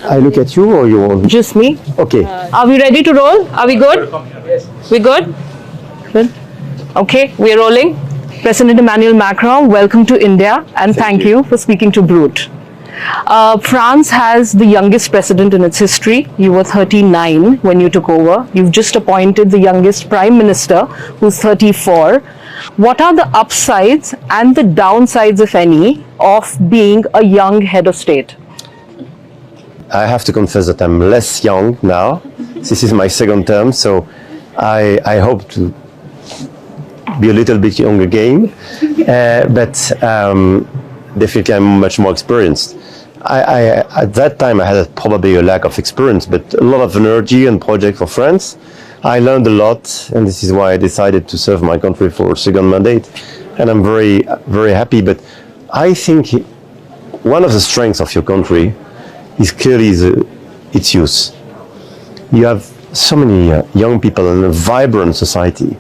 I look at you or you want? Just me. Okay. Are we ready to roll? Are we good? We good? Good. Okay, we are rolling. President Emmanuel Macron, welcome to India and thank you for speaking to Brute. France has the youngest president in its history. You were 39 when you took over. You've just appointed the youngest prime minister, who's 34. What are the upsides and the downsides, if any, of being a young head of state? I have to confess that I'm less young now. This is my second term, so I hope to be a little bit young again. But definitely I'm much more experienced. At that time I had probably a lack of experience, but a lot of energy and project for France. I learned a lot, and this is why I decided to serve my country for a second mandate, and I'm very, very happy. But I think one of the strengths of your country is clearly its youth. You have so many young people and a vibrant society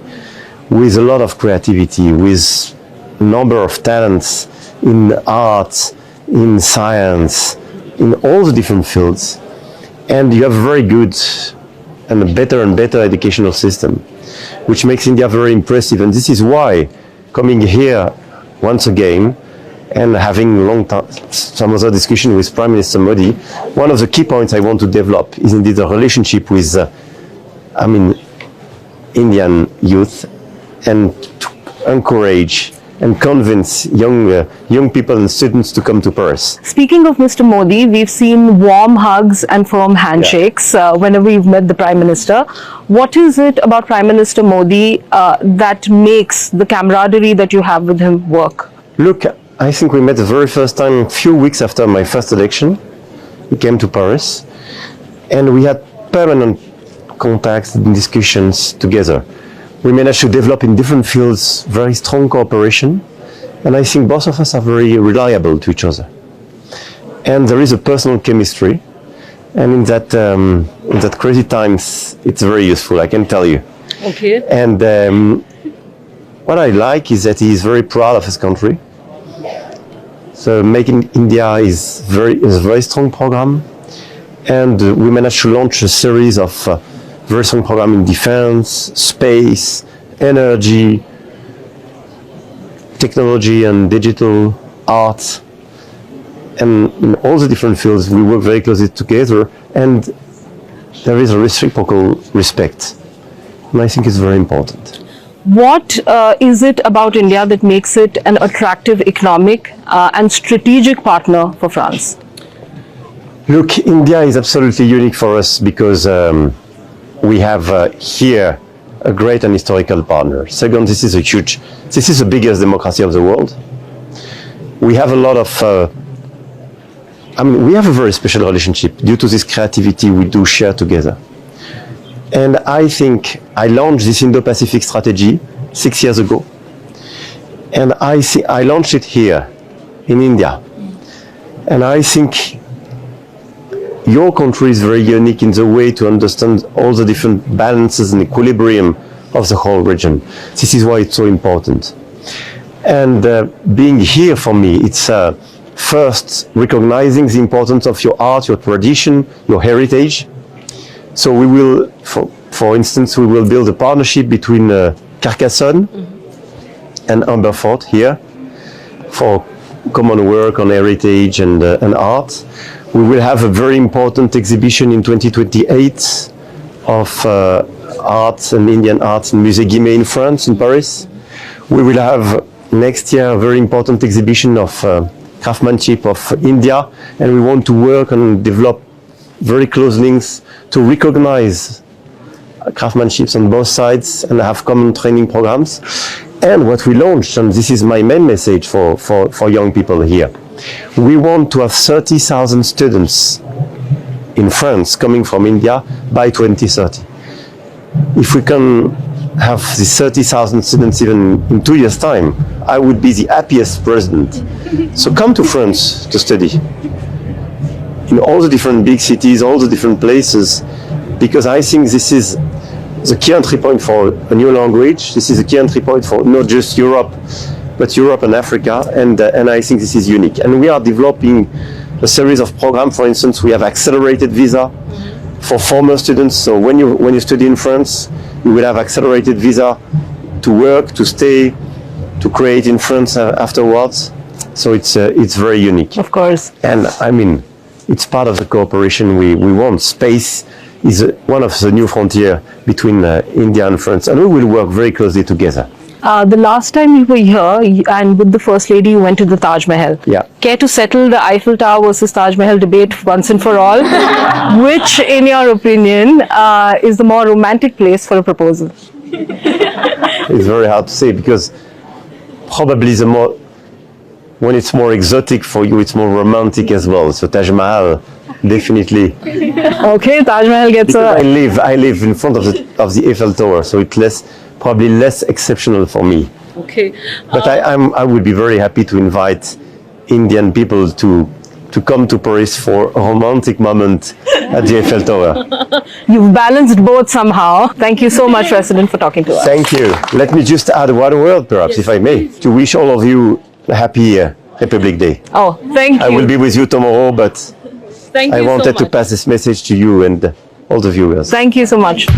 with a lot of creativity, with a number of talents in art, in science, in all the different fields. And you have a very good and a better educational system, which makes India very impressive. And this is why coming here once again and having some other discussion with Prime Minister Modi, one of the key points I want to develop is indeed the relationship with, Indian youth, and to encourage and convince young people and students to come to Paris. Speaking of Mr. Modi, we've seen warm hugs and firm handshakes whenever you've met the Prime Minister. What is it about Prime Minister Modi that makes the camaraderie that you have with him work? Look, I think we met the very first time a few weeks after my first election. He came to Paris and we had permanent contacts and discussions together. We managed to develop in different fields very strong cooperation, and I think both of us are very reliable to each other. And there is a personal chemistry, and in that crazy times, it's very useful, I can tell you. Okay. And what I like is that he is very proud of his country. So Making India is a very strong program, and we managed to launch a series of very strong program in defense, space, energy, technology and digital, art, and in all the different fields we work very closely together, and there is a reciprocal respect, and I think it's very important. What is it about India that makes it an attractive economic and strategic partner for France? Look, India is absolutely unique for us because we have here a great and historical partner. Second, this is the biggest democracy of the world. We have a lot of, we have a very special relationship due to this creativity we do share together. And I think I launched this Indo-Pacific strategy 6 years ago. And I launched it here in India. And I think your country is very unique in the way to understand all the different balances and equilibrium of the whole region. This is why it's so important. And being here for me, it's first recognizing the importance of your art, your tradition, your heritage. So we will, for instance, we will build a partnership between Carcassonne and Humberford here for common work on heritage and art. We will have a very important exhibition in 2028 of arts and Indian arts in Musée Guimet in France, in Paris. We will have next year a very important exhibition of craftsmanship of India, and we want to work and develop very close links to recognize craftsmanships on both sides and have common training programs. And what we launched, and this is my main message for young people here, we want to have 30,000 students in France coming from India by 2030. If we can have these 30,000 students even in 2 years' time, I would be the happiest president. So come to France to study in all the different big cities, all the different places, because I think this is the key entry point for a new language. This is a key entry point for not just Europe, but Europe and Africa, and I think this is unique. And we are developing a series of programs. For instance, we have accelerated visa for former students. So when you study in France, you will have accelerated visa to work, to stay, to create in France afterwards. So it's very unique. Of course. And I mean, it's part of the cooperation we want. Space is one of the new frontier between India and France, and we will work very closely together. The last time you were here and with the First Lady, you went to the Taj Mahal. Yeah. Care to settle the Eiffel Tower versus Taj Mahal debate once and for all? Which, in your opinion, is the more romantic place for a proposal? It's very hard to say because probably when it's more exotic for you, it's more romantic as well. So Taj Mahal, definitely. Okay, Taj Mahal gets Because I live in front of the Eiffel Tower, so it's probably less exceptional for me. Okay. But I would be very happy to invite Indian people to come to Paris for a romantic moment at the Eiffel Tower. You've balanced both somehow. Thank you so much, President, for talking to us. Thank you. Let me just add one word, perhaps, if I may, to wish all of you a happy Republic Day. Oh, thank you. I will be with you tomorrow, but Thank I you wanted so to much. pass this message to you and all the viewers. Thank you so much.